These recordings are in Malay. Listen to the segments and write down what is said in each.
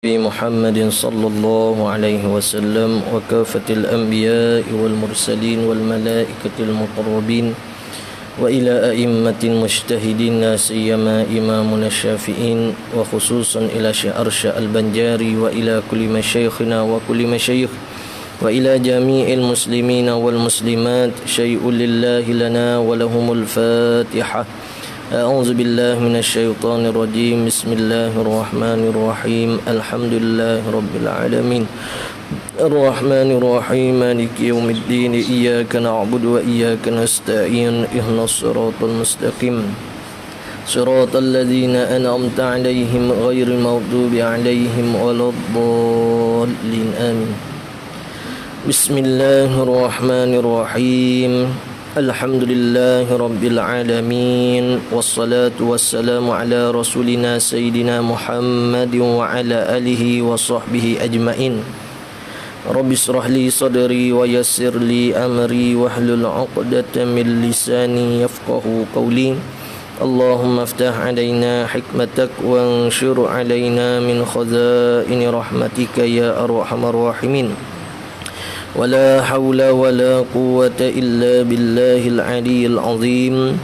محمد صلى الله عليه وسلم وكافة الأنبياء والمرسلين والملائكة المقربين وإلى أئمة المجتهدين لا سيما إمامنا الشافعين وخصوصا إلى أرشا البنجاري وإلى كل مشايخنا وكل مشايخ وإلى جميع المسلمين والمسلمات شيء لله لنا ولهم الفاتحة. أعوذ بالله من الشيطان الرجيم. بسم الله الرحمن الرحيم. الحمد لله رب العالمين الرحمن الرحيم مالك يوم الدين. إياك نعبد وإياك نستعين. اهدنا الصراط المستقيم صراط الذين أنعمت عليهم غير المغضوب عليهم ولا الضالين. آمين. بسم الله الرحمن الرحيم. الحمد لله رب العالمين والصلاة والسلام على رسولنا سيدنا محمد وعلى آله وصحبه أجمعين. رب اشرح لي صدري ويسر لي أمري واحلل عقدة من لساني يفقه قولي. اللهم افتح علينا حكمتك وانشر علينا من خزائن رحمتك يا أرحم الراحمين. ولا حول ولا قوة إلا بالله العلي العظيم.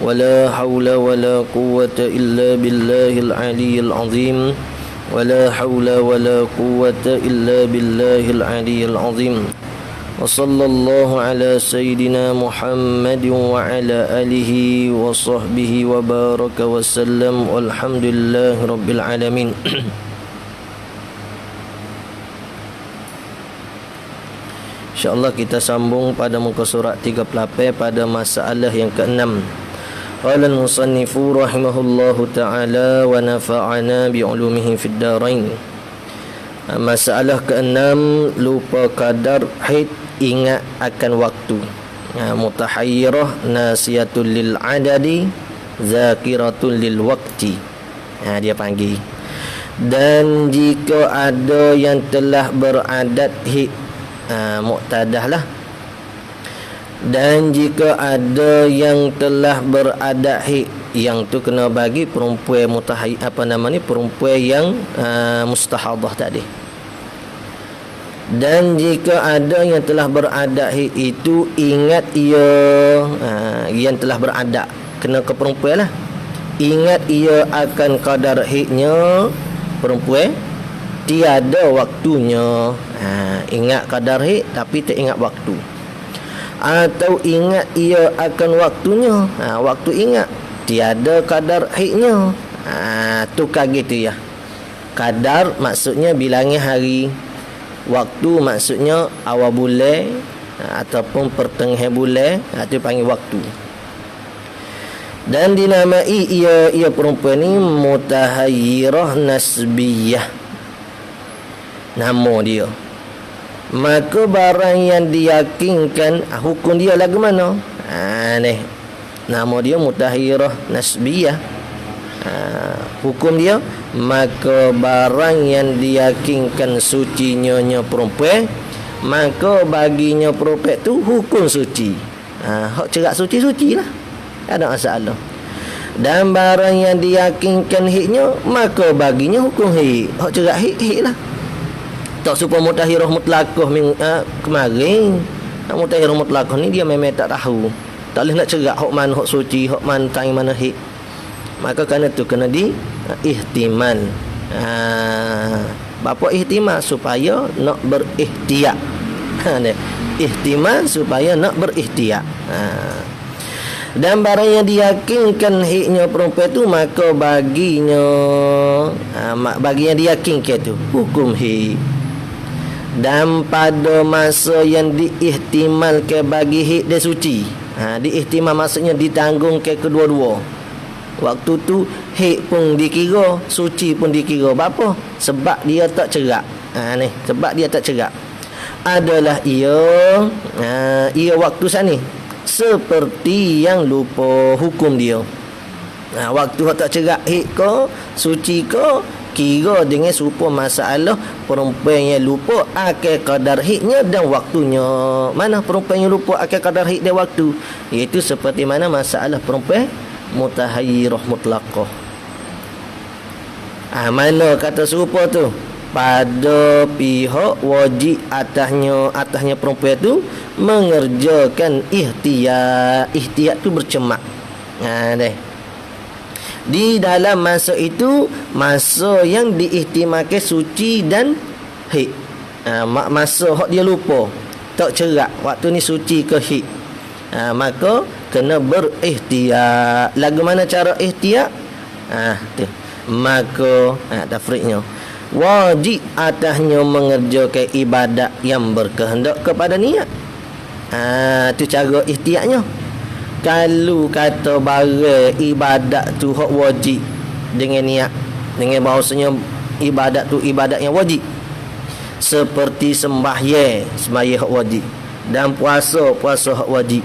ولا حول ولا قوة إلا بالله العلي العظيم. ولا حول ولا قوة إلا بالله العلي العظيم. وصلى الله على سيدنا محمد وعلى آله وصحبه وبارك وسلم والحمد لله رب العالمين. InsyaAllah kita sambung pada muka surat 38 pada masalah yang ke-6. Qala al-musannifu rahimahullahu ta'ala wa nafa'ana bi'ulumihi fid darain. Masalah ke-6, lupa qadar haid, ingat akan waktu. Mutahayyirah nasiyatul lil adadi zakiratul lil waqti. Dia panggil. Dan jika ada yang telah beradat haid, muqtadah lah. Dan jika ada yang telah beradat haid, yang tu kena bagi perempuan perempuan yang mustahadah tadi. Dan jika ada yang telah beradat haid itu, ingat ia yang telah beradat, kena ke perempuan lah, ingat ia akan kadar haidnya perempuan, tiada waktunya. Ingat kadar haid tapi tak ingat waktu. Atau ingat ia akan waktunya, waktu ingat, tiada kadar haidnya. Tu kaget tu ya. Kadar maksudnya bilangan hari, waktu maksudnya awal bulan ataupun pertengahan bulan, tu panggil waktu. Dan dinamai ia perempuan ni mutahayyirah nasbiyah, nama dia. Maka barang yang diyakinkan, hukum dia lagu mana? Ni nama dia mutahayyirah nasbiyah. Hukum dia, maka barang yang diyakinkan sucinya perempuan, maka baginya perempuan tu hukum suci. Hak cerak suci lah, ada masalah. Dan barang yang diyakinkan haidnya, maka baginya hukum haid. Hak cerak haid lah. Tak supaya mutahhirah mutlaqah kemarin. Mutahhirah mutlaqah ni dia memang tak tahu. Tak boleh nak cerak hak mana hak suci, hak mana time mana haid. Maka kerana tu kena di ihtimal. Bapa ihtimal supaya nak berihtiyat. Ihtimal supaya nak berihtiyat. Dan barang yang diyakinkan haidnya perempuan tu, maka baginya bagi yang diyakinkan tu hukum haid. Dan pada masa yang diihtimalkan bagi haid dia suci, diihtimal maksudnya ditanggung ke kedua-dua. Waktu tu haid pun dikira, suci pun dikira. Apa? Sebab dia tak cerak. Sebab dia tak cerak adalah ia waktu sana seperti yang lupa hukum dia. Waktu tak cerak haid ke suci ke, kira dengan serupa masalah perempuan yang lupa akan kadar haidnya dan waktunya. Mana perempuan yang lupa akan kadar haid dan waktu? Iaitu seperti mana masalah perempuan mutahayyirah mutlaqah. Mana kata serupa tu? pada pihak wajib atasnya perempuan tu mengerjakan ihtiyat tu bercemak. Deh. Di dalam masa itu, masa yang diihtimalkan suci dan haid. Masa hak dia lupa, tak cerak waktu ni suci ke haid, maka kena berihtiyat. Lagu mana cara ihtiyat? Tu. Maka tafriqnya, wajib atasnya mengerjakan ibadat yang berkehendak kepada niat. Tu cara ihtiyatnya. Kalau kata barang ibadat tu hak wajib dengan niat, dengan bahasanya ibadat tu ibadat yang wajib, seperti sembahyang hak wajib, dan puasa hak wajib,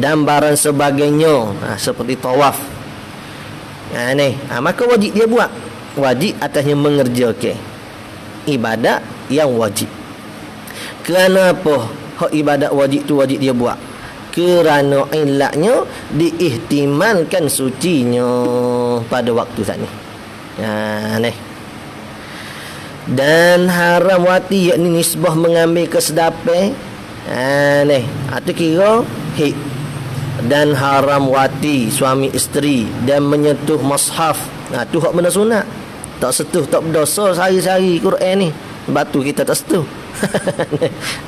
dan barang sebagainya, seperti tawaf. Maka wajib dia buat. Wajib atasnya mengerjakan ibadat yang wajib. Kerana apa hak ibadat wajib tu wajib dia buat? Kerana ilatnya diihtimalkan sucinya pada waktu saat ni. Dan haram wati, yakni nisbah mengambil kesedapan. Itu kira hik. Dan haram wati suami isteri dan menyentuh mushaf. Tu hak benda sunat. Tak sentuh, tak berdosa sehari-hari Quran ni. Sebab tu kita tak sentuh.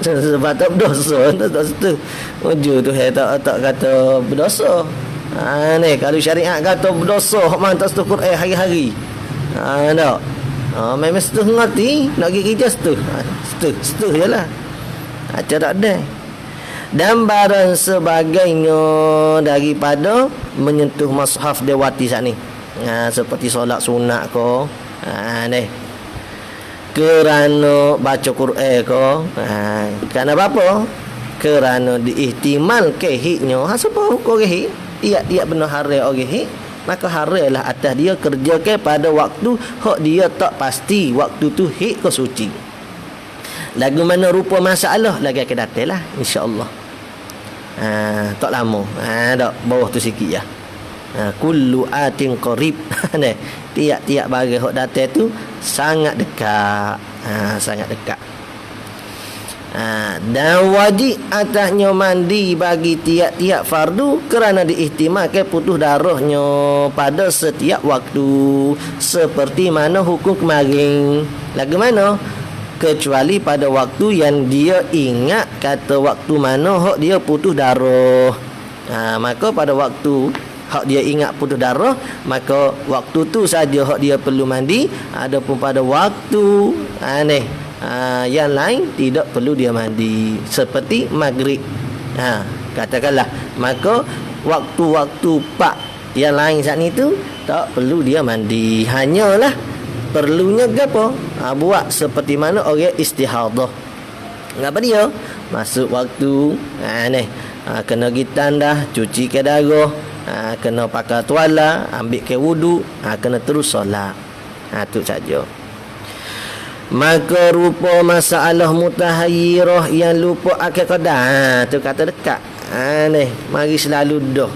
Sebab tak berdosa, tak sentuh. Wujud tu tak kata berdosa. Kalau syariat kata berdosa, hak mana tak sentuh Quran hari-hari. Tak. Memang sentuh ngerti, nak pergi kerja sentuh. Sentuh je lah. Tak ada. Dan barang sebagainya daripada menyentuh mushaf dewati saat ni, seperti solat sunat ko, kerana baca Quran ko, kerana apa? Kerana diihtimal ke hiknya. Sebab hukum hik tiap-tiap benar hari orang hik, maka hari lah atas dia kerjakan pada waktu hak dia tak pasti waktu tu hik ke suci. Lagu mana rupa masalah lagi akan datang lah, insya-Allah. Tak lama. Tak bawah tu sikit ya. Kullu atin qarib. Tiap-tiap barang hak datang tu sangat dekat. Sangat dekat. Dan wajib atasnya mandi bagi tiap-tiap fardu kerana diihtimalkan putus darahnya pada setiap waktu, seperti mana hukum kemarin. Lagu mana? Kecuali pada waktu yang dia ingat kata waktu mana hak dia putus darah. Maka pada waktu hak dia ingat putus darah, maka waktu tu saja hak dia perlu mandi. Adapun pada waktu yang lain tidak perlu dia mandi, seperti maghrib. Katakanlah, maka waktu-waktu pak yang lain saat itu tak perlu dia mandi. Hanyalah perlunya apa? Buat seperti mana orang istihadah. Ngapa dia? Masuk waktu, kena gitan dah, cuci ke darah, kena pakai tuala, ambil ke wudu, kena terus solat. Tu saja. Maka rupa masalah mutahayyirah yang lupa akal qada, tu kata dekat. Mari selalu dah.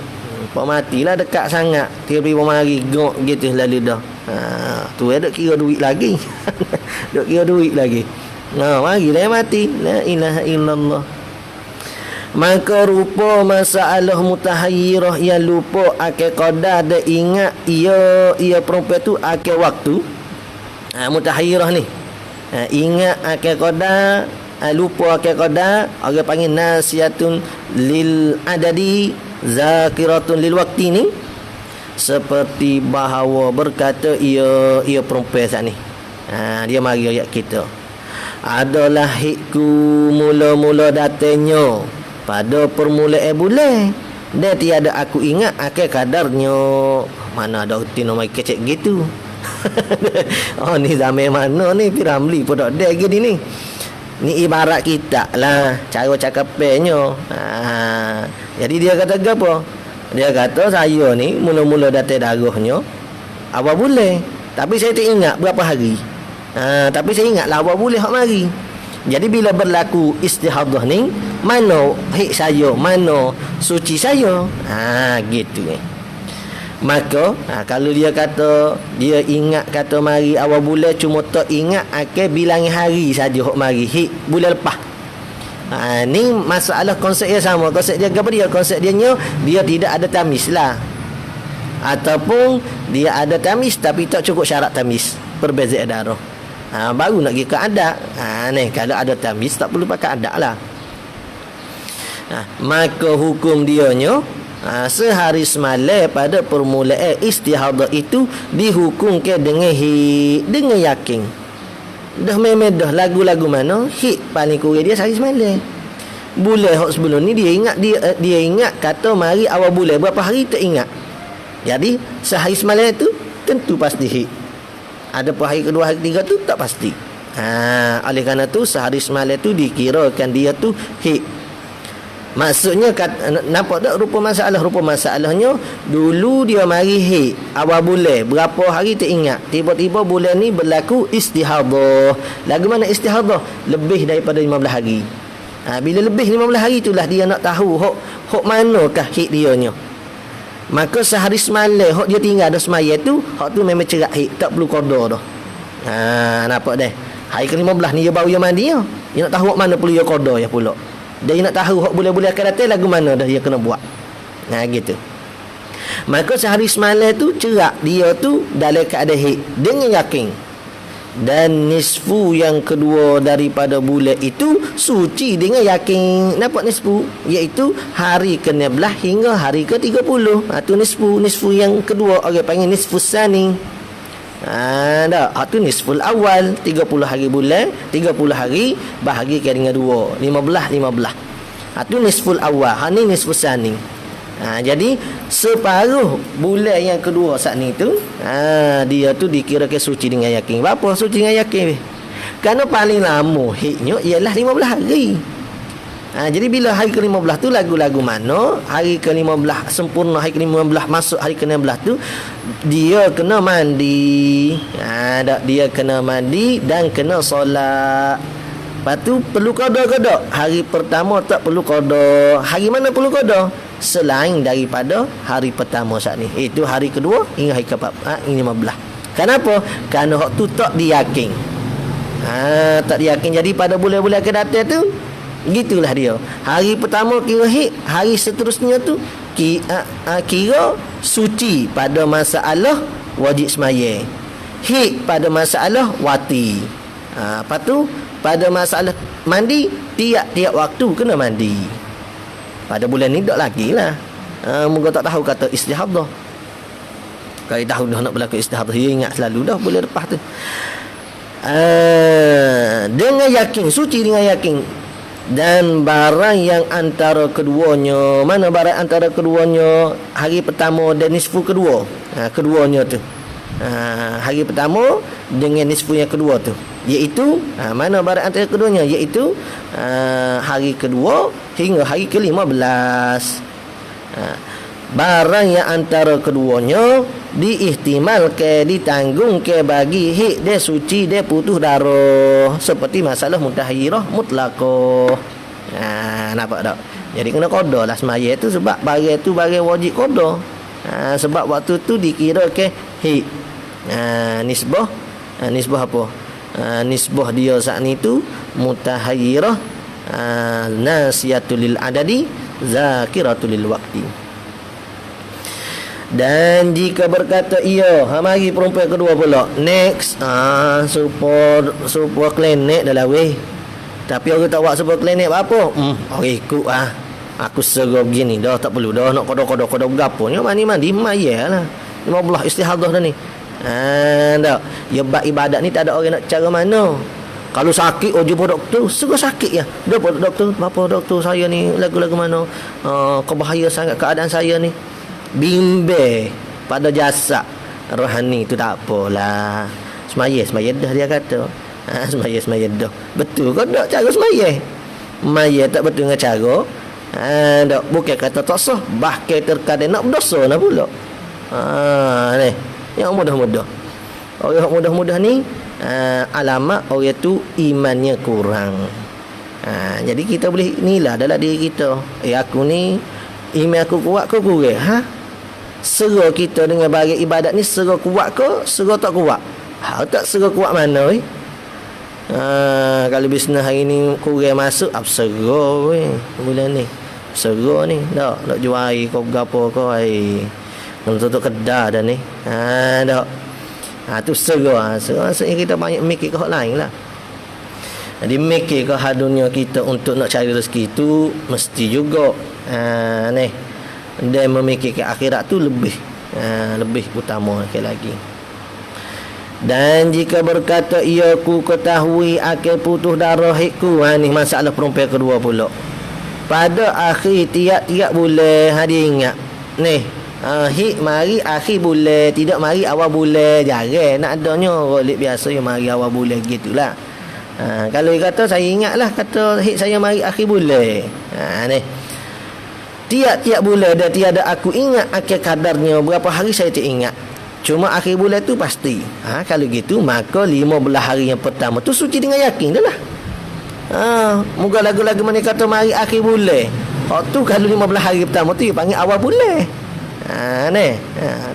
Pak matilah dekat sangat. Tiba-tiba mari gok gitu lalu dah. Tu duk kira duit lagi. Duk kira duit lagi. Marilah mati. La ilaha illallah. Maka rupa masalah mutahayyirah yang lupa akal qada, dia ingat ia perempuan tu akal waktu. Mutahayyirah ni. Ingat akal qada, lupa akal qada, orang panggil nasiyatun lil adadi, zakiratun lil waktu ni. Seperti bahawa berkata ia perempuan saat ni. Dia mari ayat kita. Adalah hikku mula-mula datangnya pada permulaan bulan, dan tiada aku ingat akal kadarnya. Mana ada reti nama kecek gitu. Ni zaman mana ni Piramli pun tak ada gini ni. Ni ibarat kita lah cara cakapnya. Jadi dia kata apa? Dia kata saya ni mula-mula datang darahnya awal bulan, tapi saya tak ingat berapa hari. Tapi saya ingatlah awal bulan hak mari. Jadi bila berlaku istihadah ni, mana hik saya, mana suci saya. Gitu ni. Maka kalau dia kata dia ingat kata mari awal bulan cuma tak ingat akan bilangi hari saja hok mari bulan lepas. Ni masalah konsep dia sama. Konsep dia apa dia? Konsep dia dia tidak ada tamis lah. Ataupun dia ada tamis tapi tak cukup syarat tamis. Perbezaan darah. Baru nak pergi ke adat. Ni kalau ada tamis tak perlu pakai adat lah. Maka hukum dia sehari semalam pada permulaan istihadah itu dihukumkan dengan yakin. Dah memang dah lagu-lagu mana paling kurang dia sehari semalam. Bulan hok sebelum ni dia ingat kata mari awal bulan berapa hari tak ingat. Jadi sehari semalam tu tentu pasti ada pun hari kedua hari ketiga tu tak pasti. Oleh kerana tu sehari semalam tu dikirakan dia tu maksudnya nampak tak rupa masalah? Rupa masalahnya dulu dia mari awal bulan berapa hari tak ingat, tiba-tiba bulan ni berlaku istihadah. Lagu mana istihadah? Lebih daripada 15 hari. Bila lebih 15 hari itulah dia nak tahu hok manakah dia nya. Maka sehari semalam hok dia tinggal dah semaya tu, hok tu memang cerak tak perlu qada dah. Nampak dah. Hari ke-15 ni dia baru dia mandi dia nak tahu hok mana perlu dia qada ya pula. Dia nak tahu hak bulan-bulan akan datang lagu mana dah dia kena buat. Gitu. Maka sehari semalam tu cerak dia tu dalam keadaan dengan yakin. Dan nisfu yang kedua daripada bulan itu suci dengan yakin. Nampak nisfu? Iaitu hari ke-16 hingga hari ke-30. Tu nisfu yang kedua orang panggil nisfu sani. Tu nisful awal 30 hari bulan, 30 hari bahagikan dengan 2, 15. Tu nisful awal. Ni nisful sani. Jadi separuh bulan yang kedua saat ni tu dia tu dikirakan suci dengan yakin. Berapa suci dengan yakin? Kerana paling lama hiknya ialah 15 hari. Jadi bila hari ke-15 tu lagu-lagu mana hari ke-15 sempurna, hari ke-15 masuk hari ke-16 tu dia kena mandi. Dia kena mandi dan kena solat. Lepas tu perlu qada ke tak? Hari pertama tak perlu qada. Hari mana perlu qada? Selain daripada hari pertama saat ni. Itu hari kedua hingga hari ke-4, 15. Kenapa? Kerana hak tu tak diyakin. Tak diyakin. Jadi pada bulan-bulan akan datang tu gitulah dia. Hari pertama kira hari seterusnya tu kira suci pada masalah wajib semaya. Pada masalah wati. Lepas tu pada masalah mandi tiap-tiap waktu kena mandi. Pada bulan ni tak lagi lah. Moga tak tahu kata istihadah. Kalau tahu dah nak berlaku istihadah dia ingat selalu dah bulan lepas tu. Dengan yakin, suci dengan yakin. Dan barang yang antara keduanya, mana barang antara keduanya? Hari pertama dan nisfu kedua. Keduanya tu hari pertama dengan nisfu yang kedua tu, iaitu mana barang antara keduanya? Iaitu hari kedua hingga hari ke-15. Barang yang antara keduanya diihtimalkan, ditanggungkan bagi dia suci, dia putus darah, seperti masalah mutahayyirah mutlaqah. Nampak tak? Jadi kena qada lah semaya tu, sebab barang tu barang wajib qada. Sebab waktu tu dikirakan nisbah apa? Nisbah dia saat ni tu mutahayyirah, nasiyatul lil adadi, zakiratul lil waqti. Dan jika berkata mari perempuan kedua pula next super klinik dah lah weh, tapi orang tak buat super klinik apa orang ikut aku serah begini dah, tak perlu dah nak kodoh berapa ni mandi mayalah 15 istihadah dah ni. Tak ya, ibadat ni tak ada orang nak cara mana. Kalau sakit jumpa doktor, serah sakit ya. Doktor, apa doktor saya ni lagu-lagu mana? Kebahaya sangat keadaan saya ni. Bimbe pada jasa rohani tu tak apalah. Semaya dah dia kata. Semaya dah. Betul ke tak cara semaya? Maya tak betul dengan cara. Tak bukan kata tak sah, bahkan terkadang nak berdosa nak pula. Ni yang mudah-mudah. Orang yang mudah-mudah ni alamat orang tu imannya kurang. Jadi kita boleh inilah dalam diri kita. Aku ni iman aku kuat ke kurang? Sera kita dengan bagi ibadat ni sera kuat ke, sera tak kuat? Tak sera kuat mana kalau bisnes hari ni kurang masuk, sera bulan ni. Sera ni nak jual air kau gapo kau air. Untuk kedai dah ni. Tu sera. Sera kita banyak mikir ke hal lain lah. Jadi mikir ke hal dunia kita untuk nak cari rezeki tu mesti juga dan memikirkan akhirat tu lebih utama lagi. Dan jika berkata ia ku ketahui akan putus darah hikku, ni masalah perempuan kedua pula. Pada akhir tiap-tiap bulan dia ingat ni hik mari akhir bulan, tidak mari awal bulan. Jarang nak adanya rolik biasa yang mari awal bulan gitulah. Kalau dia kata saya ingatlah kata hik saya mari akhir bulan. Ni tiap-tiap bulan dah tiada aku ingat akan kadarnya berapa hari saya tak ingat. Cuma akhir bulan tu pasti. Kalau gitu maka 15 hari yang pertama tu suci dengan yakin dah lah. Moga lagu-lagu mana kata mari akhir bulan. Tu kalau 15 hari pertama tu dia panggil awal bulan.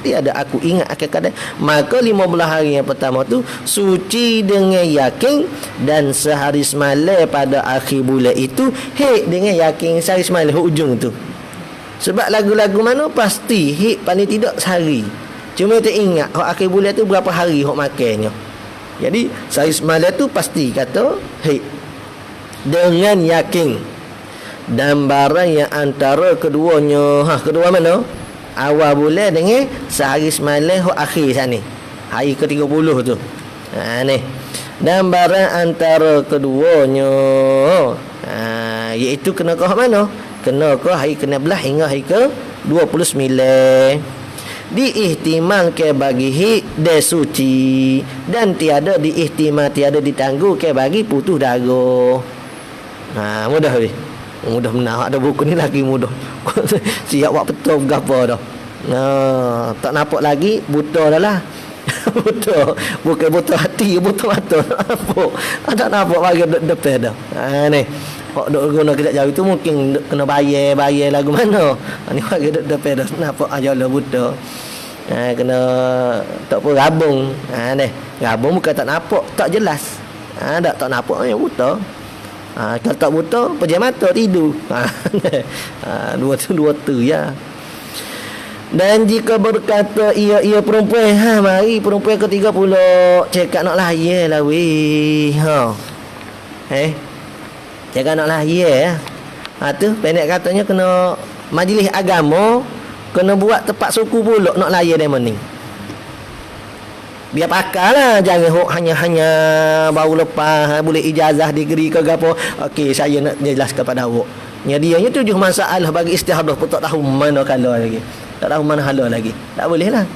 Tiada aku ingat akan kadar. Maka 15 hari yang pertama tu suci dengan yakin, dan sehari semalam pada akhir bulan itu dengan yakin sehari semalam hujung tu. Sebab lagu-lagu mana pasti paling tidak sehari. Cuma tak ingat akhir bulan tu berapa hari makannya. Jadi sehari semalam tu pasti kata dengan yakin. Dan barang yang antara keduanya, kedua mana? Awal bulan dengan sehari semalam akhir sana. Hari ke-30 tu. Ni. Dan barang antara keduanya iaitu kena ke mana? Kena ke hari ke-16 hingga hari ke-29. Diihtimal ke bagi de suci, dan tiada diihtimal, tiada ditangguh ke bagi putus darah. Mudah weh. Mudah benar. Ada buku ni lagi mudah. Siap buat betul gapo dah. Tak nampak lagi buta dah lah. Buta. Bukan buta hati, buta mata. Tak nampak bagi depan dah. Ni. Hak dok guna kejap jauh tu mungkin kena bayar lagu mana. Ni bagi depan dah nampak ajalah buta. Kena tak apa rabung. Ni. Rabung bukan tak nampak, tak jelas. Tak nampak yang buta. Kalau tak buta, pejam mata tidur. Dua tu ya. Dan jika berkata ia perempuan, mari perempuan ketiga pula cakap nak lahir lah weh. Cakap nak lahir. Tu pendek katanya kena majlis agama, kena buat tempat suku pula nak lahir dia ni. Biar pakar lah. Jangan hanya baru lepas boleh ijazah degree ke apa. Okey, saya nak jelaskan kepada awak. Dianya 7 masalah bagi istihadah pun tak tahu mana kalau lagi. Tak tahu mana hala lagi. Tak boleh lah.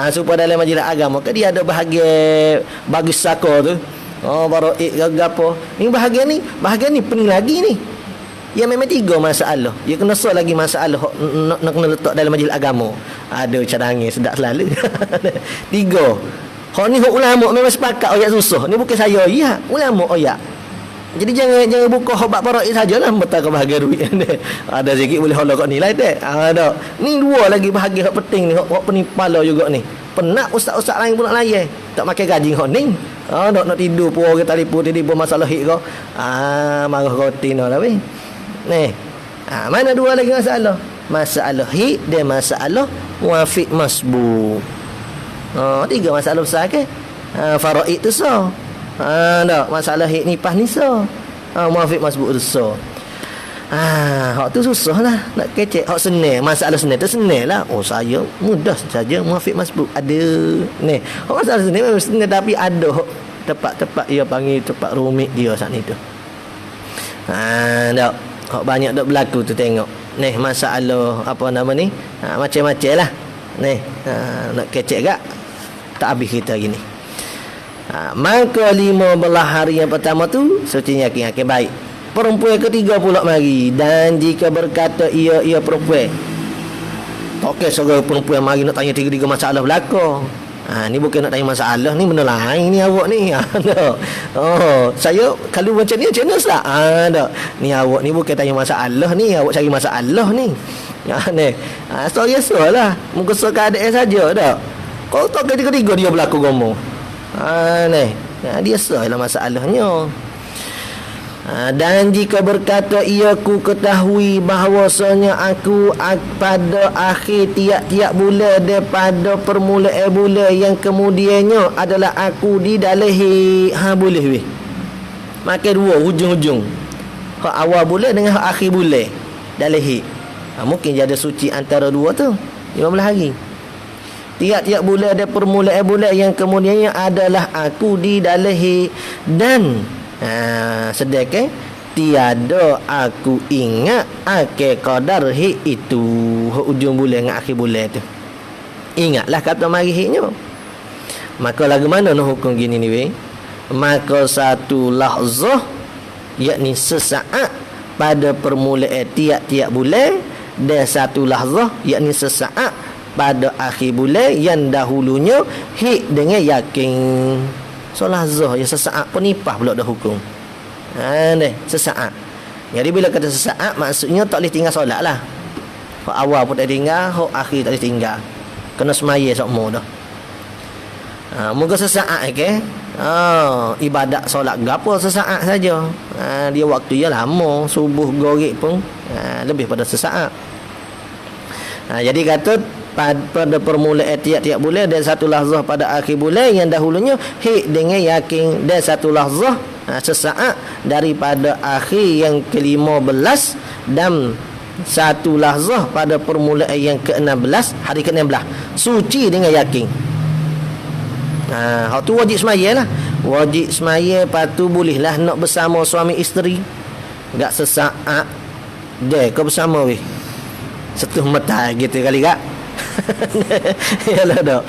Supaya dalam majlis agama ke dia ada bahagian bagi saka tu. Baraik ke apa. Ni bahagian ni pening lagi ni. Ya memang 3 masalah. Ya kena sok lagi masalah nak kena letak dalam majlis agama. Ada cadangnya sedap selalu. 3. Hak ni hak ulama memang sepakat ayat susah. Ni bukan saya ya, ulama ayat. Jadi jangan buka hak bab faraid sajalah betul ke bahagian duit. Ada sikit boleh halak kat nilai tak? Ada. Ni 2 lagi bahagian hak penting ni, hak penipala juga ni. Penat ustaz-ustaz lain pun nak layan. Tak makan gaji hak ni. Nak tidur pun orang telefon tiba masalah hik kau. Marah rotin lah weh. Ni. Mana 2 lagi masalah? Masalah hik dan masalah muafiq masbuk. 3 masalah besar ke? Faraid tu sah. Tak masalah hik nipah ni sah. Muafiq masbuk tu sah. Hak tu susah lah nak kecek. Hak senang, masalah senang tu senang lah. Saya mudah saja muafiq masbuk. Ada ni. Hak masalah senang memang senang, tapi ada tempat-tempat dia panggil tempat rumit dia saat ni tu. Tak. Hak banyak dak berlaku tu tengok. Ni masalah apa nama ni? Macam-macam lah. Ni nak kecek gak tak habis kita gini. Maka 15 hari yang pertama tu suci yakin baik. Perempuan ketiga pula mari, dan jika berkata ia perempuan. Okey, seorang perempuan mari nak tanya 3 masalah belaka. Ni bukan nak tanya masalah, ni benda lain ni awak ni. Saya kalau macam ni macam mana sah? Ni awak ni bukan tanya masalah ni, awak cari masalah ni. Ya ni. So biasalah. Muka keadaan saja dak. Kau tak ketiga-tiga dia berlaku ngomong. Ni. Dia salah masalahnya. Dan jika berkata ia ku ketahui bahawasanya aku pada akhir tiap-tiap bulan daripada permulaan bulan yang kemudiannya adalah aku di dalehi. Boleh weh. Makan dua hujung-hujung. Hak awal bulan dengan hak akhir bulan dalehi. Mungkin dia ada suci antara dua tu 15 hari. Tiap-tiap bulan ada permulaan bulan yang kemudiannya adalah aku di dalehi. Dan sedekah tiada aku ingat akhir qadar hi itu hujung bulan dengan akhir bulan tu. Ingatlah kata mari hiknya. Maka lagu mana nak hukum gini ni weh? Maka satu lahzah yakni sesaat pada permulaan tiap-tiap bulan, dan satu lahzah yakni sesaat pada akhir bulan yang dahulunya hi dengan yakin. So lahzah ya sesaat penipah pula dah hukum. Ni sesaat. Jadi bila kata sesaat maksudnya tak boleh tinggal solat lah. Hak awal pun tak tinggal, hak akhir tak boleh tinggal. Kena semaya semua dah. Moga sesaat ke? Ibadat solat gapo sesaat saja. Dia waktu dia lama, subuh gorek pun lebih pada sesaat. Jadi kata pada permulaan tiap-tiap bulan dan satu lahzah pada akhir bulan yang dahulunya hi dengan yakin, dan satu lahzah sesaat daripada akhir yang ke-15 dan satu lahzah pada permulaan yang ke-16 hari ke-16 suci dengan yakin. Hak tu wajib semaya lah. Wajib semaya, patu bolehlah nak bersama suami isteri. Gak sesaat dia kau bersama weh. Setuh mata gitu kali gak. Yalah dah.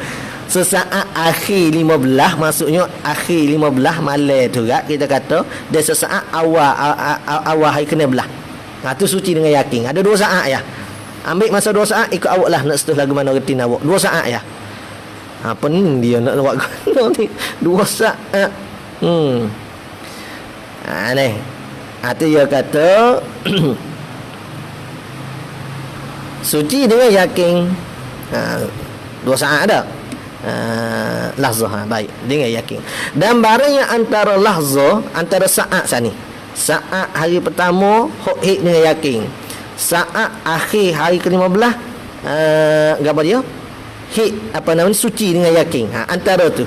Sesaat akhir 15 maksudnya akhir 15 malam tu gak kita kata, dan sesaat awal hari ke-16. Tu suci dengan yakin. Ada 2 saat ya. Ambil masa 2 saat ikut awak lah nak setuh lagu mana retin awak. 2 saat ya. Apa ni dia nak buat ni 2 saat. Ni. Tu dia kata suci dengan yakin. 2 saat ada. Lahzah baik dengan yakin. Dan barang yang antara lahzah, antara saat sani. Saat hari pertama hok dengan yakin. Saat akhir hari ke-15 apa dia? Suci dengan yakin. Antara tu.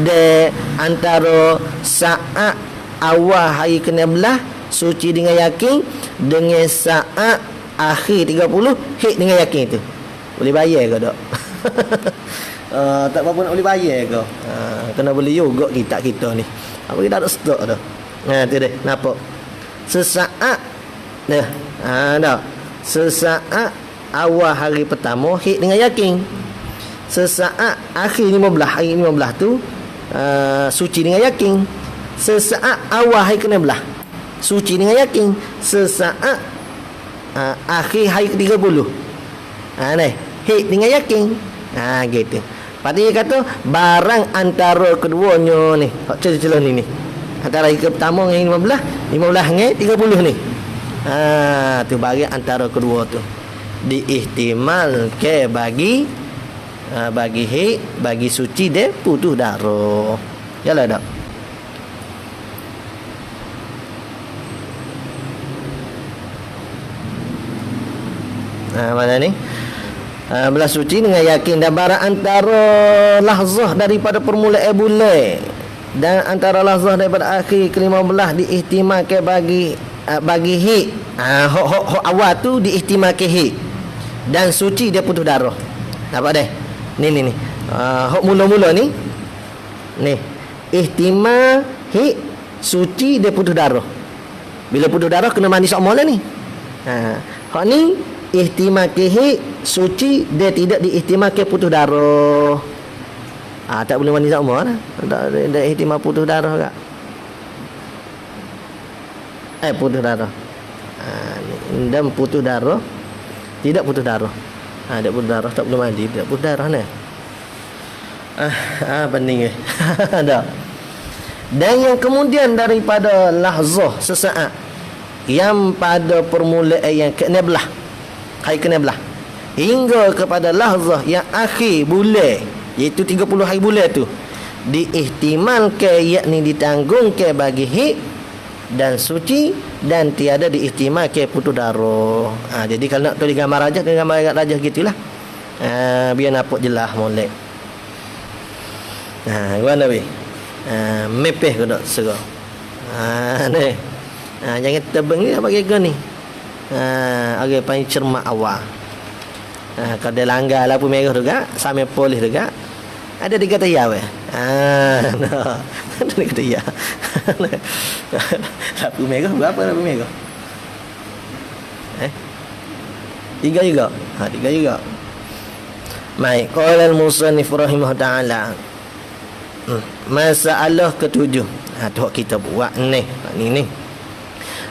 De antara saat awal hari ke-16 suci dengan yakin dengan saat akhir 30 dengan yakin tu. Boleh bayar ke tak? Tak apa nak boleh bayar ke? Kena beli juga kita ni. Apa kita ada stok dah. Tu deh, nampak. Sesaat dah. Dah. Sesaat awal hari pertama dengan yakin. Sesaat akhir 15 hari 15 tu suci dengan yakin. Sesaat awal hari ke-16 suci dengan yakin. Sesaat akhir hari ke-30 ni dengan yakin. Gitu. Patutnya kata barang antara keduanya ni, celah-celah ni. Antara hari pertama dengan 15 dengan 30 ni. Tu barang antara kedua tu. Diihtimal ke bagi bagi suci dia putus darah. Yalah dak. Mana ni? Belah suci dengan yakin, dan barang antara lahzah daripada permulaan bulan dan antara lahzah daripada akhir ke-15 diihtimalkan bagi hik. Hok awal tu diihtimalkan hik dan suci dia putus darah. Nampak dah? Ni. Hok mula-mula ni. Ni. Ihtimal hik suci dia putus darah. Bila putus darah kena mandi semua lah ni. Hok ni ihtimal ke suci dia tidak diihtimal ke putus darah. Tak boleh mandi sama lah. Tak ihtimal putus darah kak. Putus darah. Dan putus darah tidak putus darah. Tidak putus darah tak boleh mandi, tidak putus darah ni. Pening ada. Dan yang kemudian daripada lahzah sesaat yang pada permulaan yang ke-16 hari ke-16 hingga kepada lahzah yang akhir bulan, iaitu 30 hari bulan tu, diihtimalkan, yakni ditanggungkan bagi hid dan suci, dan tiada diihtimalkan putus darah. Jadi kalau nak tu digambar rajah, dia gambar rajah gitulah. Biar nampak jelas molek. Gimana weh? Mepeh ke tak serah. Ni. Jangan tebeng ni apa kira ni. Orang panggil cermat awal. Kalau dia langgar lampu merah juga, sampai polis juga, ada dia kata ya weh. Ada dia kata ya. Lampu merah berapa lampu merah? 3 juga. 3 juga. Baik, qala al-musannif rahimahullah taala. Masalah ketujuh. Tu kita buat ni. Ni.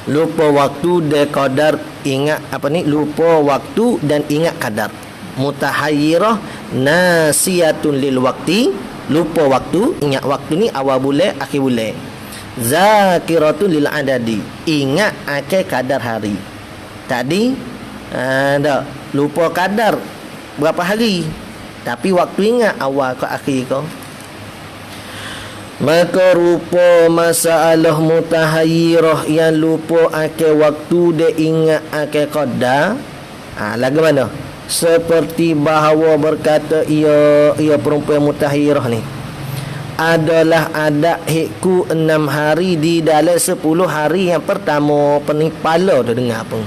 Lupa waktu dan qadar, ingat apa ni? Lupa waktu dan ingat qadar. Mutahayyirah nasiyatun lil waqti, lupa waktu, ingat waktu ni awal bulan, akhir bulan. Zakiratun lil adadi, ingat akan kadar hari. Tadi dah lupa kadar berapa hari, tapi waktu ingat awal ke akhir ke. Maka rupa masalah mutahayyirah yang lupa akan waktu dia ingat akan qadar. Lagu mana? Seperti bahawa berkata ia perempuan mutahayyirah ni adalah ada hikku 6 hari di dalam 10 hari yang pertama. Penipala tu dengar apa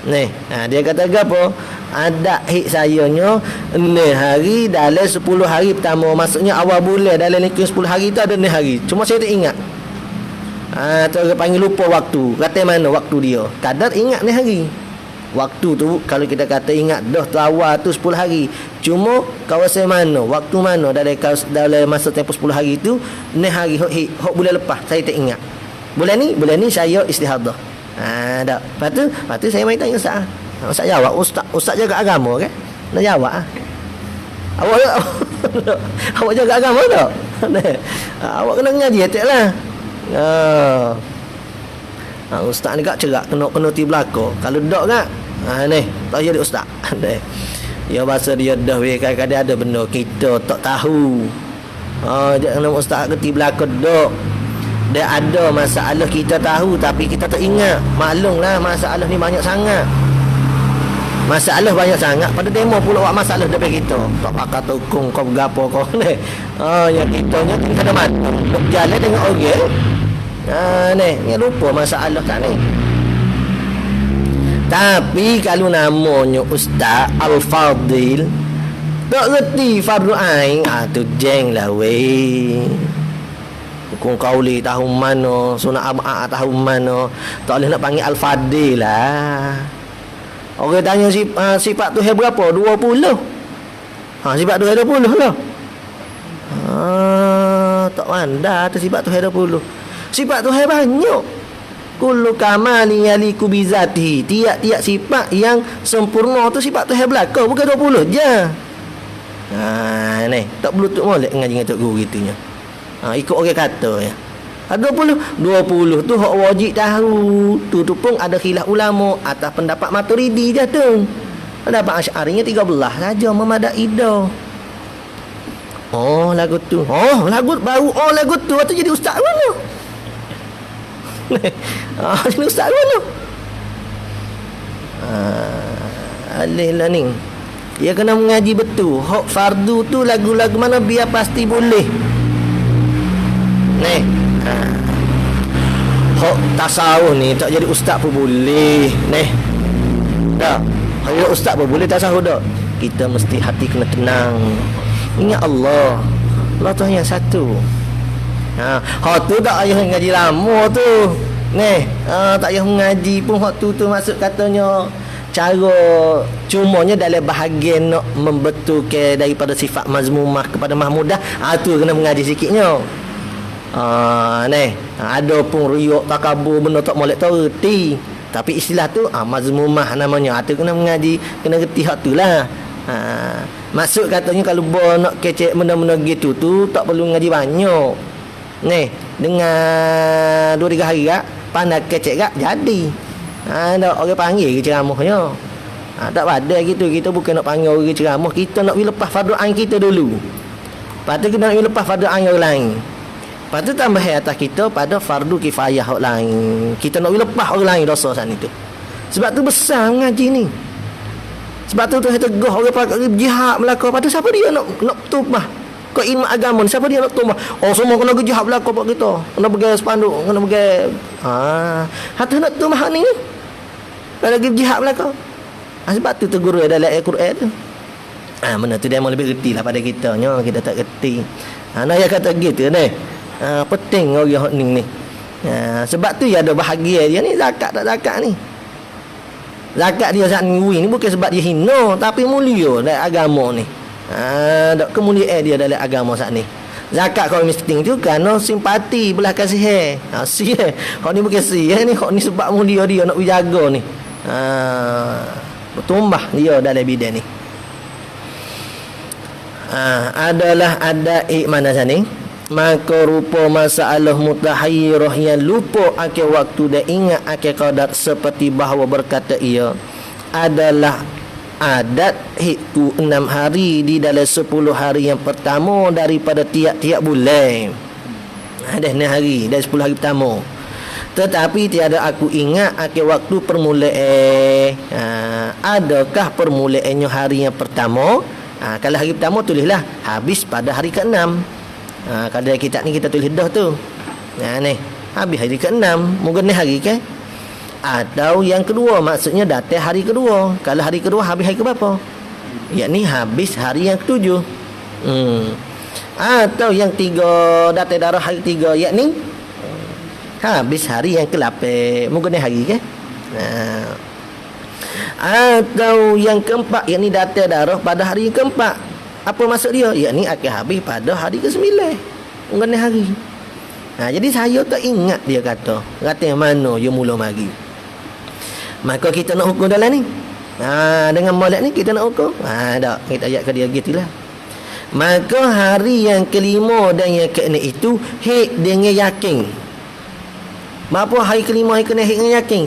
ni? Dia kata apa? Ada hik sayanya 6 hari dalam 10 hari pertama. Maksudnya awal bulan dalam lingkungan 10 hari tu ada 6 hari. Cuma saya tak ingat. Tu orang panggil lupa waktu. Kata mana waktu dia? Kadar ingat 6 hari. Waktu tu kalau kita kata ingat dah tu awal tu 10 hari. Cuma kawasan mana, waktu mana dalam masa tempoh 10 hari tu 6 hari hok bulan lepas saya tak ingat. Bulan ni saya istihadah. Dak. Lepas tu saya mai tanya ustaz. Ustaz jawab, ustaz jaga agama kan? Nak jawab Awak jaga agama tak? Awak kena ngaji ataklah. Ustaz ni kak cerak kena ti belaka. Kalau dak kak ni tak jadi ustaz. Ya bahasa dia dah kadang-kadang ada benda kita tak tahu. Jangan ustaz kerti belaka dak. Dia ada masalah kita tahu tapi kita tak ingat. Maklumlah masalah ni banyak sangat. Masalah banyak sangat. Pada demo pula buat masalah depan kita. Tak pakai tukung kau gapo kau ni. Yang kitanya tinggal ada mata. Berjalan dengan orang. Ni lupa masalah kan ni. Tapi kalau namanya Ustaz Al-Fadil tak reti fardu ain, tu jeng lah weh. Hukum kauli tahun mana, sunat ab'ah tahun mana, tak boleh nak panggil Al-Fadil lah. Orang tanya sifat Tuhan berapa? 20. Sifat Tuhan 20 lah. Tak pandai tu sifat Tuhan 20. Sifat Tuhan banyak. Kullu kamali yaliku bizatihi. Tiap-tiap sifat yang sempurna tu sifat Tuhan belaka, bukan 20 je. Ni tak perlu tok molek ngaji dengan tok guru gitunya. Ikut orang kata ya. 20 tu hak wajib tahu. Tu pun ada khilaf ulama atas pendapat Maturidi je tu. Pendapat Asy'arinya 13 saja memadai dah. Lagu tu. Lagu baru lagu tu atau jadi ustaz mana? Jadi ustaz mana? Alih lah ni. Dia kena mengaji betul. Hak fardu tu lagu-lagu mana biar pasti boleh. Ni. Hak tasawuf ni tak jadi ustaz pun boleh. Ni. Tak. Kalau ustaz pun boleh tasawuf dak. Kita mesti hati kena tenang. Ingat Allah. Allah tu hanya satu. Hak tu tak payah ngaji lama tu. Ni, tak payah mengaji pun hak tu maksud katanya cara cumanya dalam bahagian nak membetulkan daripada sifat mazmumah kepada mahmudah. Tu kena mengaji sikitnya. Ni, ada pun riak takabur benda tak molek tahu reti. Tapi istilah tu mazmumah namanya. Tu kena mengaji, kena reti hak tulah. Maksud katanya kalau nak kecek benda-benda gitu tu tak perlu ngaji banyak. Ni, dengan 2-3 hari kak pandai kecek kak jadi. Ada orang panggil ke ceramahnya. Tak pada gitu. Kita bukan nak panggil orang ceramah, kita nak lepas fardu ain kita dulu. Lepas tu kita nak lepas fardu ain orang lain. Lepas tu tambah atas kita pada fardu kifayah orang lain. Kita nak lepas orang lain dosa sana tu. Sebab tu besar ngaji ni. Sebab tu saya tegah orang pakai jihad belaka. Lepas tu siapa dia nak tubah kau ilmu agama ni, siapa dia nak tubah? Semua kena pergi jihad belaka pak kita. Kena pergi spanduk, kena pergi hatu nak tubah ni. Kalau pergi jihad belaka. Sebab tu guru dalam Al-Quran tu. Mana tu dia mau lebih reti lah pada kita. Kita tak reti. Nak yang kata gitu ni. Penting orang ni. Sebab tu ya ada bahagia dia ni zakat tak zakat ni. Zakat dia saat ni bukan sebab dia hina, tapi mulia dalam agama ni. Dok kemuliaan dia dalam agama saat ni. Zakat kau miskin tu kerana simpati belah kasih. Hak ni bukan ni, hak ni sebab mulia dia nak jaga ni. Bertumbah dia dalam bidang ni. Adalah ada mana sini? Maka rupa masalah mutahayyirah yang lupa akhir waktu dan ingat akhir qadar, seperti bahawa berkata ia adalah adat itu 6 hari di dalam 10 hari yang pertama daripada tiap-tiap bulan. Ada 6 hari dari 10 hari pertama. Tetapi tiada aku ingat akhir waktu permulaan. Adakah permulaannya hari yang pertama? Kalau hari pertama tulislah habis pada hari ke-6. Kalau dalam kitab ni kita tulis dah tu. Ni habis hari ke-6, mungkin ni hari ke? Atau yang kedua, maksudnya datang hari kedua. Kalau hari kedua habis hari ke berapa? Yakni habis hari yang ke-7. Atau yang 3 datang darah hari 3, yakni habis hari yang ke-8. Mungkin ni hari ke? Atau yang keempat, yakni datang darah pada hari yang keempat. Apa maksud dia? Yakni akan habis pada hari ke-9. Mungkin ni hari. Jadi saya tak ingat dia kata yang mana dia mula mari. Maka kita nak hukum dalam ni. Dengan molek ni kita nak hukum. Tak, kita ayat ke dia gitulah. Maka hari yang kelima dan yang keenam itu hik dengan yakin. Apa hari kelima hari keenam hik dengan yakin?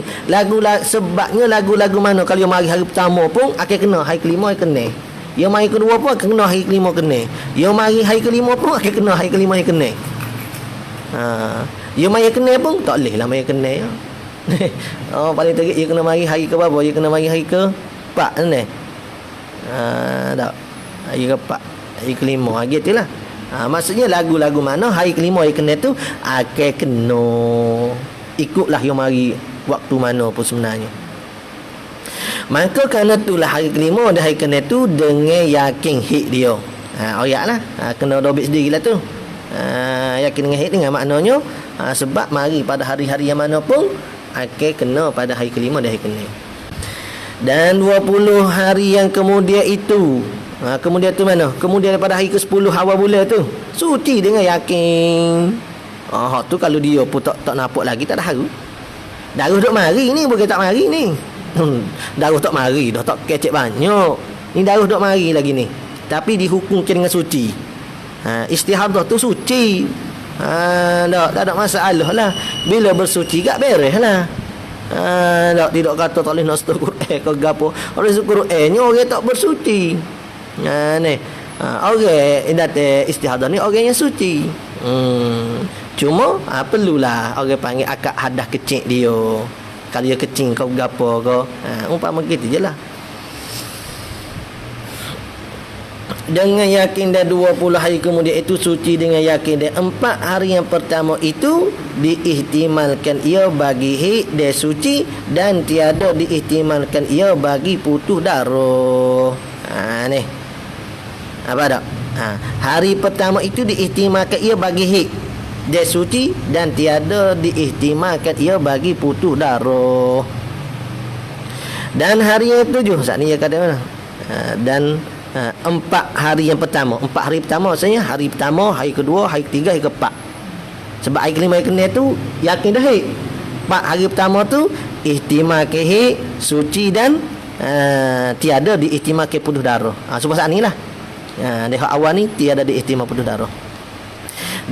Sebabnya lagu-lagu mana kalau dia mari hari pertama pun akan kena hari kelima hari keenam. Dia mari kedua pun akan kena hari kelima keenam. Dia mari hari kelima pun akan kena hari kelima hari keenam. Dia mari keenam pun tak boleh lah mari keenam. Paling terik dia kena mari hari ke berapa? Dia kena mari hari ke-4 ni. Tak. Hari ke-4, hari ke-5 gitulah. Maksudnya lagu-lagu mana hari ke-5 hari kena tu akan kena ikutlah dia mari waktu mana pun sebenarnya. Maka kerana itulah hari ke-5 dan hari kena tu dengan yakin hik dia. Ayatlah kena dobit sendiri lah tu. Yakin dengan hik dengan maknanya sebab mari pada hari-hari yang mana pun akan kena pada hari ke-5 dan hari ke-6. Dan 20 hari yang kemudian itu, kemudian tu mana? Kemudian daripada hari ke-10 awal bulan tu, suci dengan yakin. Tu kalau dia pun tak nampak lagi, tak ada haru. Darah duk mari ni, bukan tak mari ni. Darah tak mari, dah tak kecek banyak. Ni darah duk mari lagi ni. Tapi dihukumkan dengan suci. Istihadah tu suci. Tak ada masalah lah. Bila bersuci gak beres lah. Tidak kata tak boleh nak setuh Quran ke gapo. Orang setuh Quran orang tak bersuci. Ni orang ingat istihadah ni orang yang suci. Cuma perlulah orang panggil akad hadas kecil dia. Kalau dia kecil kau gapo ke, umpama gitu je lah. Dengan yakin dan 20 hari kemudian itu suci dengan yakin, dan 4 hari yang pertama itu diihtimalkan ia bagi hik dan suci, dan tiada diihtimalkan ia bagi putus darah. Ni apa dak? Hari pertama itu diihtimalkan ia bagi hik dan suci, dan tiada diihtimalkan ia bagi putus darah. Dan hari yang 7 saat ni dia kata mana? Dan 4 hari yang pertama. 4 hari pertama maksudnya hari pertama, hari kedua, hari ketiga, hari keempat. Sebab hari kelima, hari keenam tu yakin dah hik. 4 hari pertama tu ihtimal ke hik, suci, dan tiada diihtimal ke putus darah. Sebab saat ni lah. Di hak awal ni tiada diihtimal putus darah.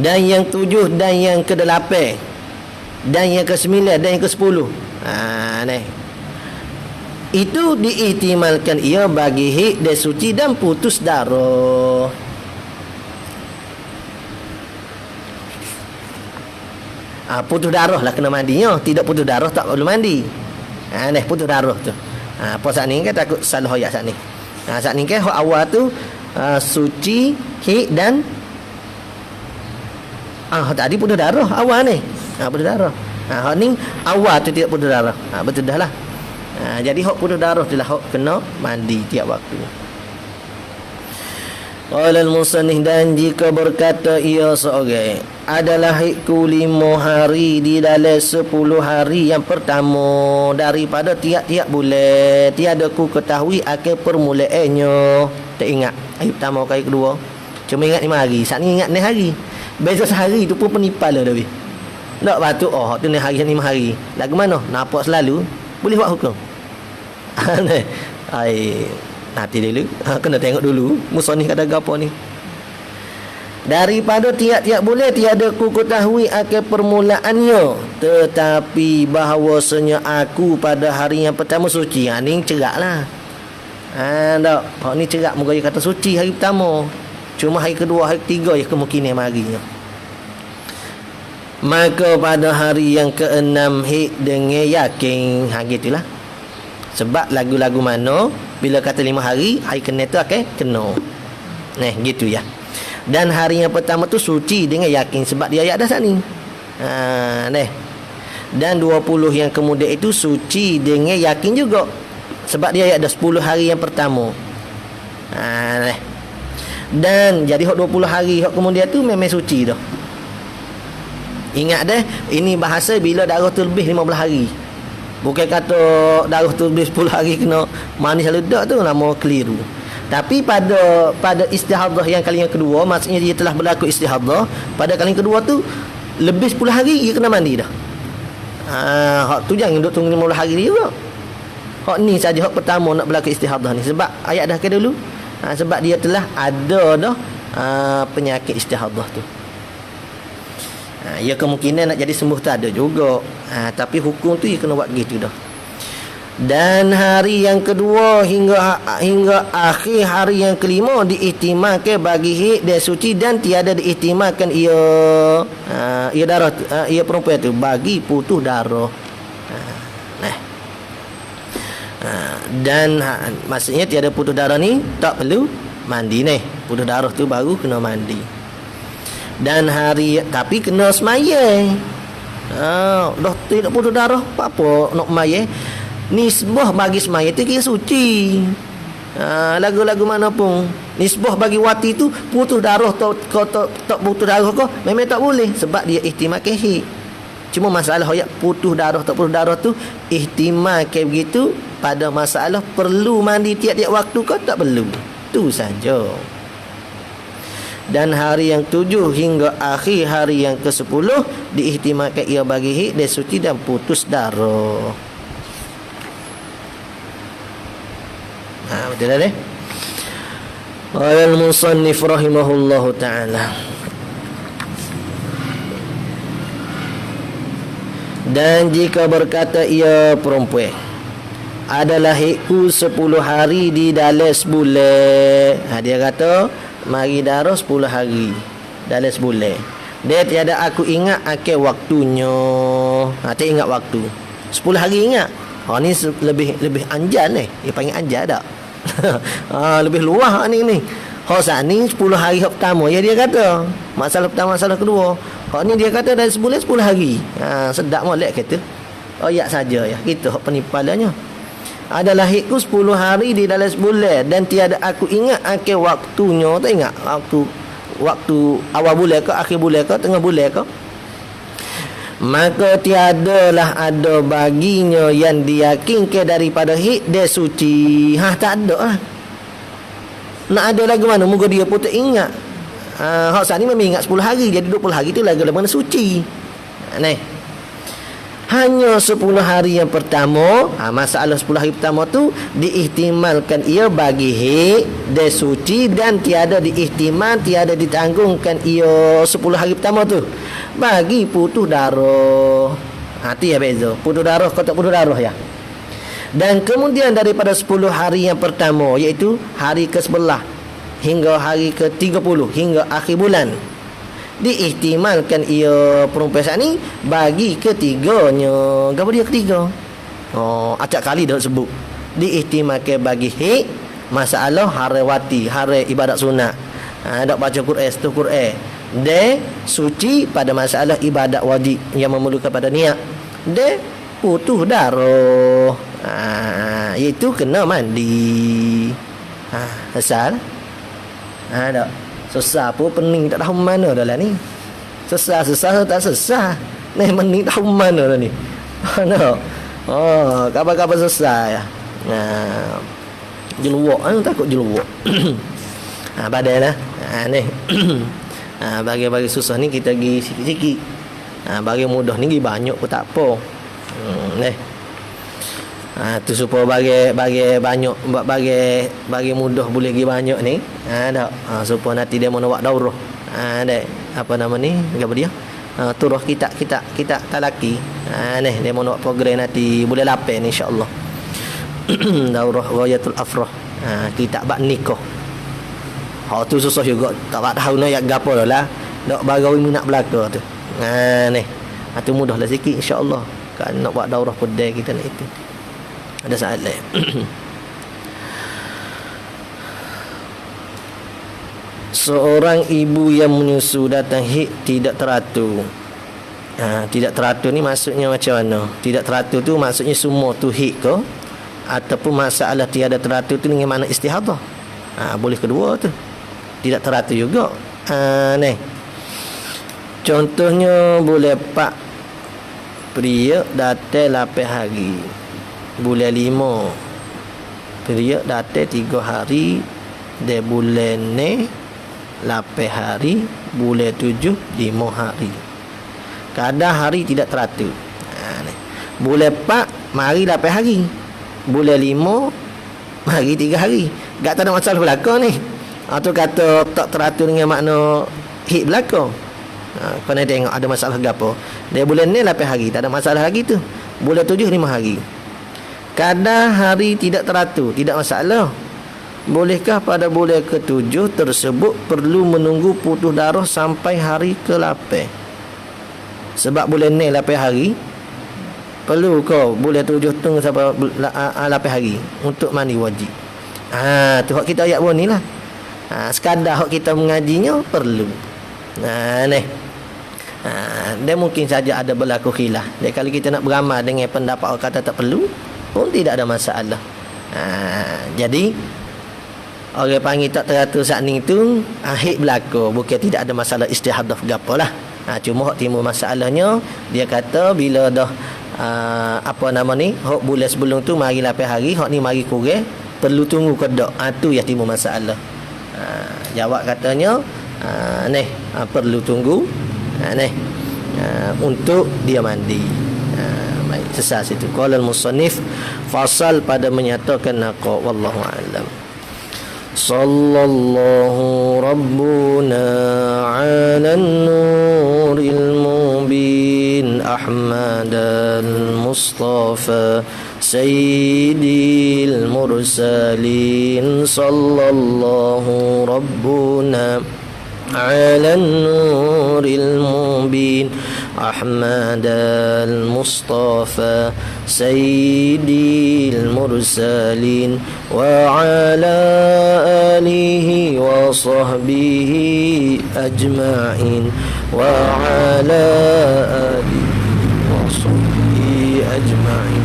Dan yang 7 dan yang ke-8 dan yang ke-9 dan yang ke-10. Ni itu diihtimalkan ia bagi haid dan suci dan putus darah. Putus darah lah kena mandinya. Tidak putus darah tak perlu mandi. Putus darah tu. Apa saat ni kan takut salah ayat saat ni. Saat ni kan awal tu suci, haid dan tadi putus darah awal ni. Putus darah. Hak ni awal tu tidak putus darah. Betul dah lah. Jadi hak putus darah tu lah hak kena mandi tiap waktu. Qala al-musannif, dan jika berkata ia seorang adalah hikku 5 hari di dalam 10 hari yang pertama daripada tiap-tiap bulan, tiada ku ketahui akan permulaannya. Tak ingat hari pertama ke hari kedua, cuma ingat 5 hari. Saat ni ingat 6 hari. Besok sehari tu pun penipal dah dah. Tak patut tu 6 hari 5 hari. Lagu mana? Nampak selalu boleh buat hukum. Nanti dulu kena tengok dulu musannif kata apa ni. Daripada tiap-tiap bulan tiada ku ketahui akan permulaannya, tetapi bahawasanya aku pada hari yang pertama suci. Ni ceraklah. Tak. Hak ni cerak muka dia kata suci hari pertama. Cuma hari kedua, hari ketiga je kemungkinan marinya. Maka pada hari yang ke-6 haid dengan yakin. Gitulah. Sebab lagu-lagu mana bila kata 5 hari, hari kena tu akan kena. Gitu ya. Dan hari yang pertama tu suci dengan yakin, sebab dia ayat dah saat ni. Dan 20 yang kemudian itu suci dengan yakin juga, sebab dia ayat dah 10 hari yang pertama. Dan jadi hak 20 hari hak kemudian tu memang suci dah. Ingat ini bahasa bila darah tu lebih 15 hari. Bukan kata darah tu lebih 10 hari kena mandi seledak tu nama keliru. Tapi pada istihadah yang kali yang kedua, maksudnya dia telah berlaku istihadah, pada kali yang kedua tu lebih 10 hari dia kena mandi dah. Hak tu jangan duduk tunggu 15 hari dia juga. Hak ni saja hak pertama nak berlaku istihadah ni, sebab ayat dah ke dulu. Sebab dia telah ada dah penyakit istihadah tu. Ya kemungkinan nak jadi sembuh tak ada juga. Tapi hukum tu dia kena buat gitu dah. Dan hari yang kedua hingga akhir hari yang kelima diihtimalkan bagi haid dan suci, dan tiada diihtimalkan ia darah ia perempuan tu bagi putus darah. Dan maksudnya tiada putus darah ni tak perlu mandi putus darah tu baru kena mandi. Dan hari tapi kena semaya. Dah tidak putus darah apa nak semaya. Nisbah bagi semaya tu kira suci. Lagu-lagu mana pun nisbah bagi wati tu putus darah tak putus darah kau memang tak boleh, sebab dia ihtimal haid. Cuma masalah ayat putus darah tak putus darah tu ihtimal kayak begitu, pada masalah perlu mandi tiap-tiap waktu kau tak perlu. Tu saja. Dan hari yang 7 hingga akhir hari yang ke-10 diihtimalkan ia bagi haid dan suci dan putus darah. Betul dah al-musannif rahimahullahu ta'ala. Dan jika berkata ia perempuan adalah haidku 10 hari di dalam sebulan, dia kata mari darah 10 hari dalam sebulan, dia tiada aku ingat akan waktunya. Tak ingat waktu 10 hari ingat. Ni lebih anjan dia panggil anjan tak. Lebih luah ni. Saat ni 10 hari pertama ya dia kata. Masalah pertama, masalah kedua. Ni dia kata dari sebulan 10 hari. Sedap molek kata. Ya saja ya. Itu penipalannya. Adalah haidku 10 hari di dalam sebulan, dan tiada aku ingat akhir waktunya. Tak ingat waktu awal bulan ke akhir bulan ke tengah bulan ke. Maka tiadalah ada baginya yang diyakinkan daripada haid dan suci. Tak ada lah. Nak ada lagu mana muka dia pun tak ingat. Hak saat ni memang ingat 10 hari, jadi 20 hari tu lagu mana suci. Hanya 10 hari yang pertama, masalah 10 hari pertama tu diihtimalkan ia bagi haid dan suci, dan tiada diihtimal, tiada ditanggungkan ia 10 hari pertama tu bagi putus darah. Tu ya beza. Putus darah kau tak putus darah ya. Dan kemudian daripada 10 hari yang pertama, iaitu hari ke-11 hingga hari ke-30 hingga akhir bulan, diihtimalkan ia perempuan ni bagi ketiganya. Apa dia ketiga? Acak kali dah sebut. Diihtimalkan bagi masalah hari wati, hari ibadat sunat. Dak baca Quran, setu Quran. De suci pada masalah ibadat wajib yang memerlukan pada niat. De putus darah. Iaitu kena mandi. Asal tak sesah pun pening tak tahu mana dah lah ni. Sesah tak sesah. Ni pening tahu mana dah ni. Mana? Kabar-kabar sesah ya. Jeluak takut jeluak. Badai lah. Ni. Bagi susah ni kita pergi sikit-sikit. Bagi mudah ni pergi banyak pun tak apa. Ni. Tu supaya bagi banyak bagi mudah boleh pergi banyak ni. Tak. Supaya nanti dia mau buat daurah. Dek. Apa nama ni? Apa dia? Turah kita talaki. Ni dia mau buat program nanti boleh lapar ni insya-Allah. Daurah Ghayatul Afrah. Kita bab nikah. Tu susah juga. Tak tahu nak gapo lah. Nak baru nak belaka tu. Ni. Tu mudahlah sikit insya-Allah. Kan nak buat daurah pedai kita nak itu. Ada saat lain. Seorang ibu yang menyusu datang haid tidak teratur. Tidak teratur ni maksudnya macam mana? Tidak teratur tu maksudnya semua tu haid ke? Ataupun masalah tiada teratur tu dengan mana istihadah? Boleh kedua tu. Tidak teratur juga. Ni. Contohnya boleh pak pria datang 8 hari. Bulan 5 period datang 3 hari. Dia bulan ni 8 hari. Bulan 7 5 hari. Kadang hari tidak teratur. Bulan 4 mari 8 hari. Bulan 5 mari 3 hari. Tak ada masalah belakang ni. Tu kata tak teratur dengan makna hit belakang. Kau nak tengok ada masalah ke apa. Dia bulan ni 8 hari, tak ada masalah lagi tu. Bulan 7 5 hari. Kadang hari tidak teratur, tidak masalah. Bolehkah pada bulan ke-7 tersebut perlu menunggu putus darah sampai hari ke-8? Sebab bulan ni 8 hari, perlu kau bulan 7 tunggu sampai 8 hari untuk mandi wajib. Tu hak kita ayat ni lah. Sekadar hak kita mengajinya perlu. Ni. Dia mungkin saja ada berlaku khilaf. Dan kalau kita nak beramal dengan pendapat kata tak perlu, pun tidak ada masalah. Jadi orang panggil tak teratur saat ni tu hid berlaku, bukan tidak ada masalah istihadah gapalah. Cuma hak timbul masalahnya dia kata bila dah apa nama ni hak bulan sebelum tu mari 8 hari, hak ni mari kurang, perlu tunggu ke tak? Tu yang timbul masalah. Jawab katanya perlu tunggu untuk dia mandi. Sesat situ. Qala al-musannif fasal pada menyatakan naqa, wallahu a'lam. Sallallahu rabbuna 'ala an-nuril mubin Ahmad al-Mustafa sayyidil mursalin. Sallallahu rabbuna 'ala an-nuril mubin Ahmad al-Mustafa sayyidil mursalin wa ala alihi wa sahbihi ajma'in wa ala alihi wa sahbihi ajma'in.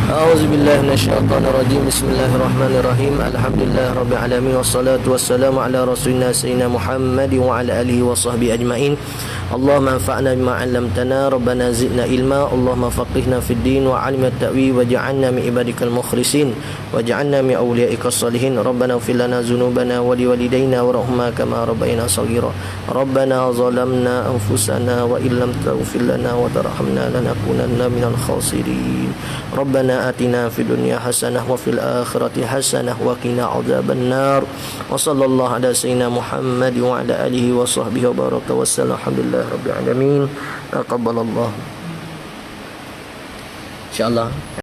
A'udzu billahi minasyaitonir rajim. Bismillahirrahmanirrahim. Alhamdulillahirabbil alamin wassalatu wassalamu ala rasulina sayyidina Muhammad wa ala alihi wa sahbihi ajma'in. Allahumma anfa'na bima 'allamtana, rabbana zidna ilma, Allahumma faqihna fid din wa 'allimna at-ta'wil waj'alna min ibadikal mukhlisin waj'alna min awliya'ikas salihin. Rabbana ighfir lana dhunubana wa liwalidayna warhamna kama rabbayana shaghira. Rabbana zalamna anfusana wa illam taghfir lana wa tarhamna lanakunanna minal khasirin. Rabbana atina fid dunya hasanah wa fil akhirati hasanah wa qina adzaban nar. Wa sallallahu ala sayyidina Muhammad wa ala alihi wa sahbihi wa baraka wa sallam. Alhamdulillah rabbil alamin. Taqabbalallah. Insyaallah.